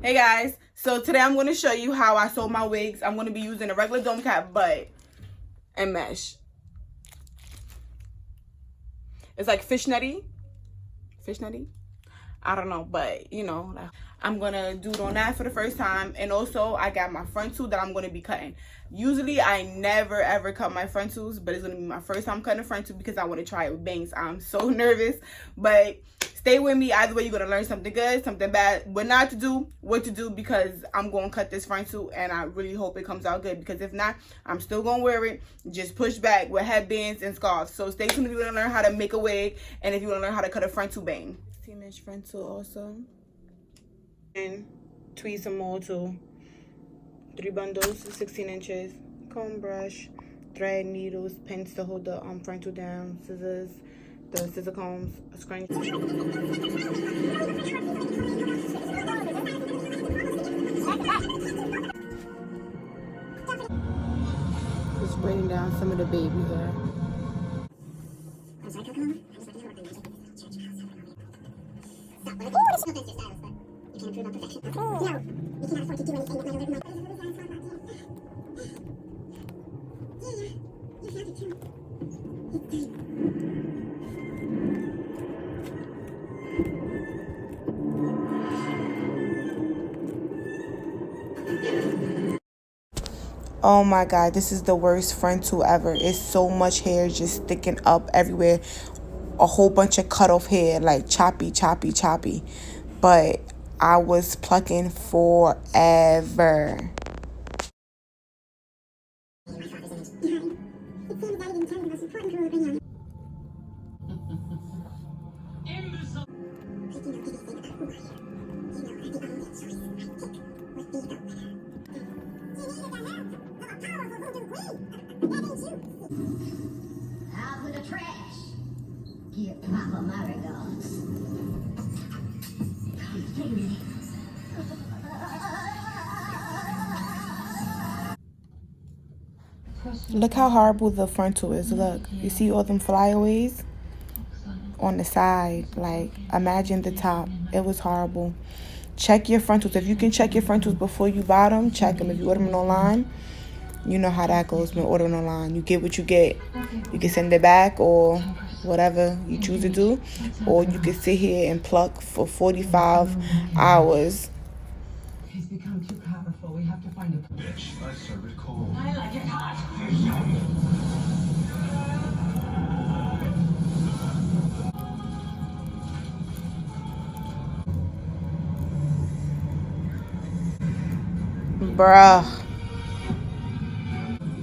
Hey guys, so today I'm going to show you how I sew my wigs. I'm going to be using a regular dome cap but and mesh. It's like fishnetty. I don't know, but you know, I'm gonna do it on that for the first time. And also I got my frontal that I'm gonna be cutting. Usually I never ever cut my frontals, but it's gonna be my first time cutting a frontal because I want to try it with bangs. I'm so nervous, but stay with me. Either way, you're gonna learn something good, something bad, what not to do, what to do, because I'm gonna cut this frontal and I really hope it comes out good, because if not, I'm still gonna wear it just push back with headbands and scarves. So stay tuned if you want to learn how to make a wig and if you want to learn how to cut a frontal bang. 16-inch frontal also, and tweeze some more too. 3 bundles, 16 inches, comb brush, thread, needles, pins to hold the frontal down, scissors, the scissor combs, a scrunchie. Just braiding down some of the baby hair. Oh my god, this is the worst frontal ever. It's so much hair just sticking up everywhere. A whole bunch of cut off hair, like choppy. But I was plucking forever. Out with the trash. Give Papa my regards. Look how horrible the frontal is. Look, you see all them flyaways on the side. Like, imagine the top. It was horrible. Check your frontals. If you can check your frontals before you buy them, check them. If you order them online, you know how that goes when ordering online. You get what you get. You can send it back or whatever you choose to do, or you can sit here and pluck for 45 hours. He's become too powerful. We have to find a bitch. I serve it cold. I like it hot. Bruh.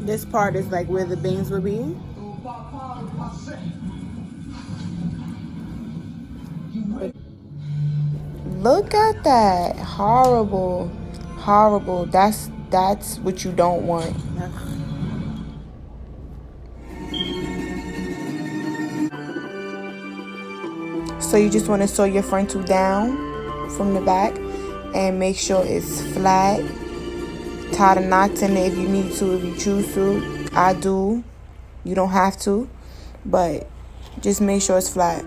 This part is like where the bangs would be. Look at that. Horrible. That's what you don't want. So you just want to sew your frontal down from the back and make sure it's flat. Tie the knots in it if you need to, if you choose to. I do. You don't have to, but just make sure it's flat.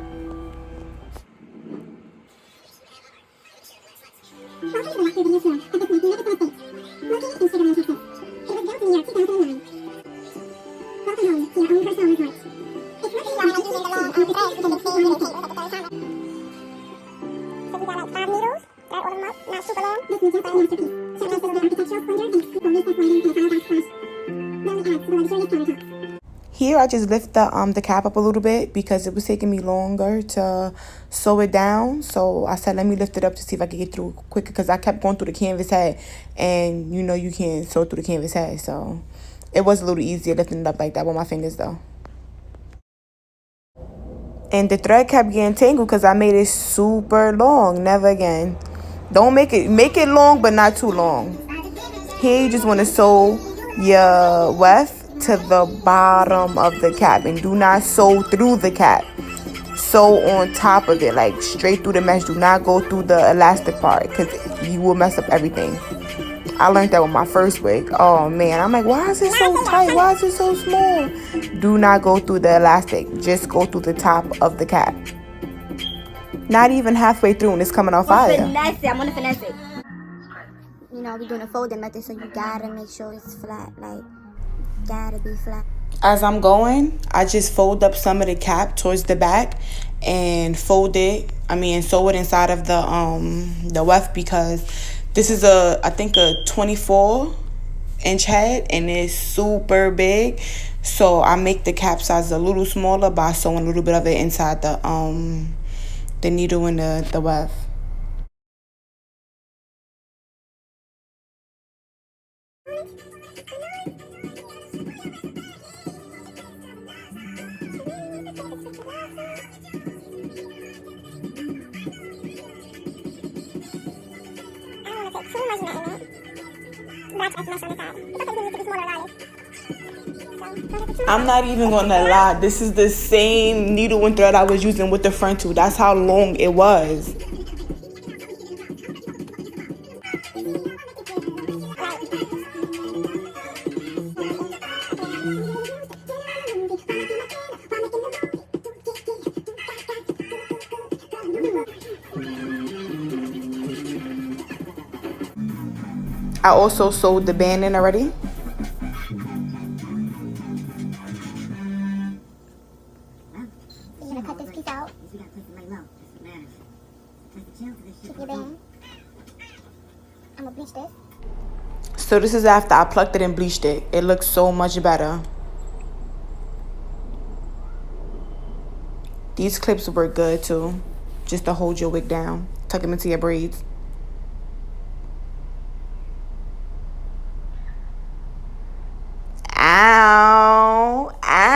Here I just lift the cap up a little bit because it was taking me longer to sew it down. So I said, let me lift it up to see if I could get through quicker, because I kept going through the canvas head, and you know you can't sew through the canvas head. So it was a little easier lifting it up like that with my fingers though. And the thread kept getting tangled because I made it super long. Never again. Don't make it long, but not too long. Here you just want to sew your weft to the bottom of the cap, and do not sew through the cap. Sew on top of it, like straight through the mesh. Do not go through the elastic part, because you will mess up everything. I learned that with my first wig. Oh man, I'm like, why is it so tight? Why is it so small? Do not go through the elastic. Just go through the top of the cap. Not even halfway through and it's coming off fire. Finesse it. I'm gonna finesse it. you know, we're doing a folding method, so you gotta make sure it's flat, like, gotta be flat. As I'm going, I just fold up some of the cap towards the back and sew it inside of the weft, because this is I think a 24-inch head and it's super big. So I make the cap size a little smaller by sewing a little bit of it inside the needle and the weft. I'm not even gonna lie, this is the same needle and thread I was using with the frontal. That's how long it was. I also sewed the band in already. You're gonna cut this piece out. Keep your band. I'm gonna bleach this. So this is after I plucked it and bleached it. It looks so much better. These clips were good too, just to hold your wig down, tuck them into your braids. Ow, ow.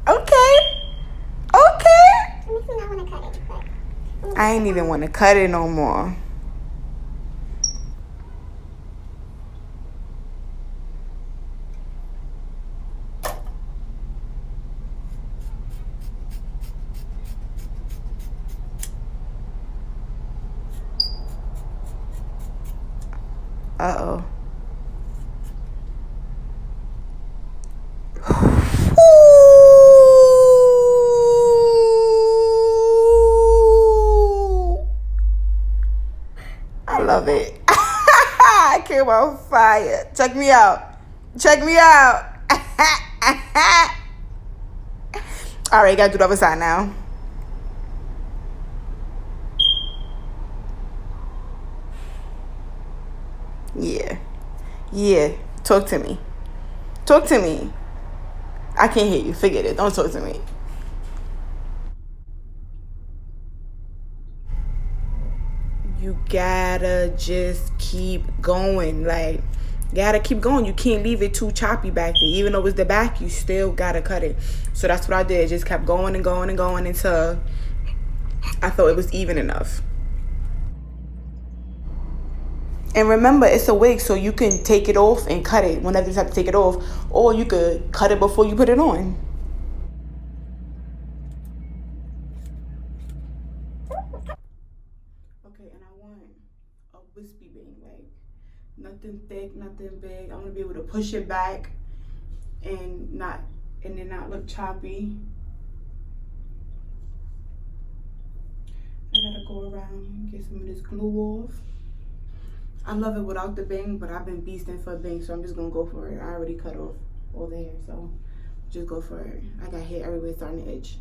Okay. It makes me not wanna cut it, but I ain't even want to cut it no more. Uh-oh. I love it. I came on fire. Check me out. Check me out. All right, gotta do the other side now. Yeah. Talk to me. Talk to me. I can't hear you. Forget it. Don't talk to me. You gotta just keep going. Like, gotta keep going. You can't leave it too choppy back there. Even though it's the back, you still gotta cut it. So that's what I did. Just kept going and going and going until I thought it was even enough. And remember, it's a wig, so you can take it off and cut it whenever you have to take it off. Or you could cut it before you put it on. Okay, and I want a wispy bang, like nothing thick, nothing big. I want to be able to push it back and then not look choppy. I gotta go around and get some of this glue off. I love it without the bang, but I've been beasting for a bang, so I'm just gonna go for it. I already cut off all the hair, so just go for it. I got hair everywhere starting to itch.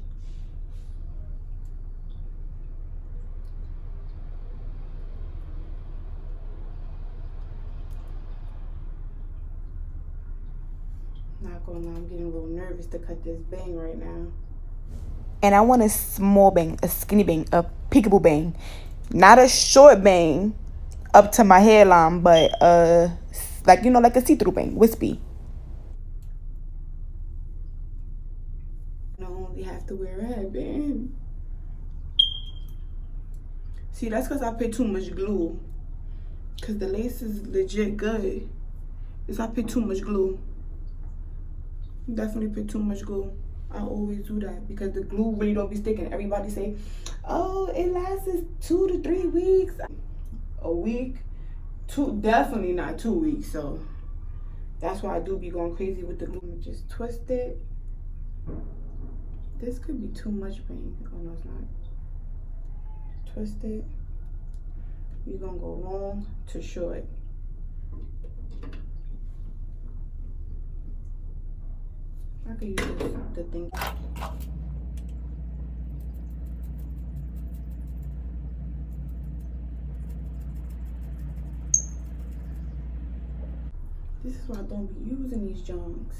Not gonna lie, I'm getting a little nervous to cut this bang right now. And I want a small bang, a skinny bang, a peekaboo bang. Not a short bang up to my hairline, but like, you know, like a see-through bang, wispy. I only have to wear a headband. See, that's because I put too much glue. Because the lace is legit good. Is I put too much glue. Definitely put too much glue. I always do that because the glue really don't be sticking. Everybody say, oh, it lasts 2 to 3 weeks. A week, definitely not 2 weeks. So that's why I do be going crazy with the glue. Just twist it. This could be too much bang. Oh no, it's not. twist it. You're gonna go long to short. I could use the thing. This is why I don't be using these junks.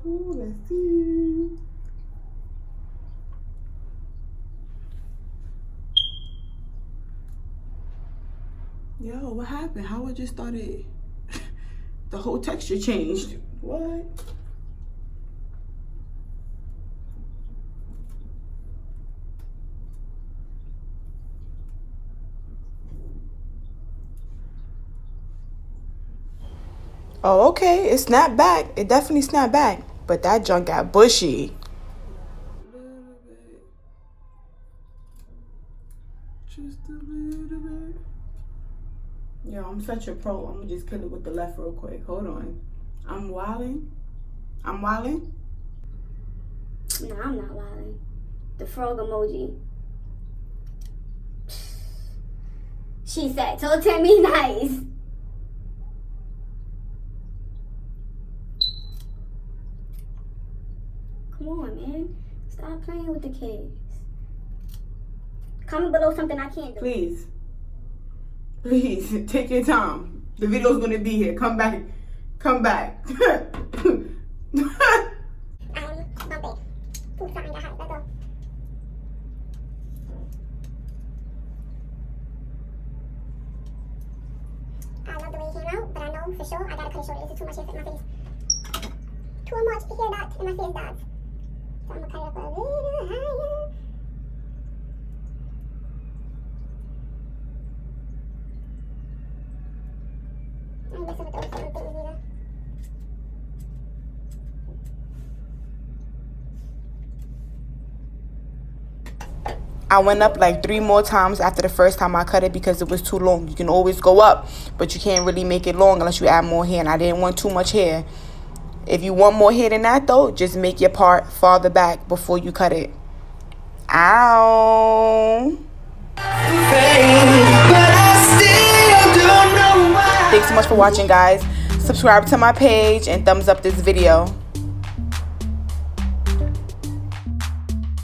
Ooh, let's see. Yo, what happened? How it just started? The whole texture changed. What? Oh, okay. It snapped back. It definitely snapped back. But that junk got bushy. Just a little bit. Yo, I'm such a pro. I'm gonna just kill it with the left real quick. Hold on. I'm wilding. I'm wilding. No, I'm not wilding. The frog emoji. She said, "Told Timmy nice." Come on, man. Stop playing with the kids. Comment below something I can't do. Please. Please, take your time. The video's gonna be here. Come back. Come back. I love the way it came out, but I know for sure I gotta cut it short. This is too much hair in my face. Too much hair dots in my face dots. So I'm gonna cut it up a little higher. I ain't messing with those little things either. I went up like 3 more times after the first time I cut it because it was too long. You can always go up, but you can't really make it long unless you add more hair, and I didn't want too much hair. If you want more hair than that though, just make your part farther back before you cut it. Ow. Thanks so much for watching, guys. Subscribe to my page and thumbs up this video.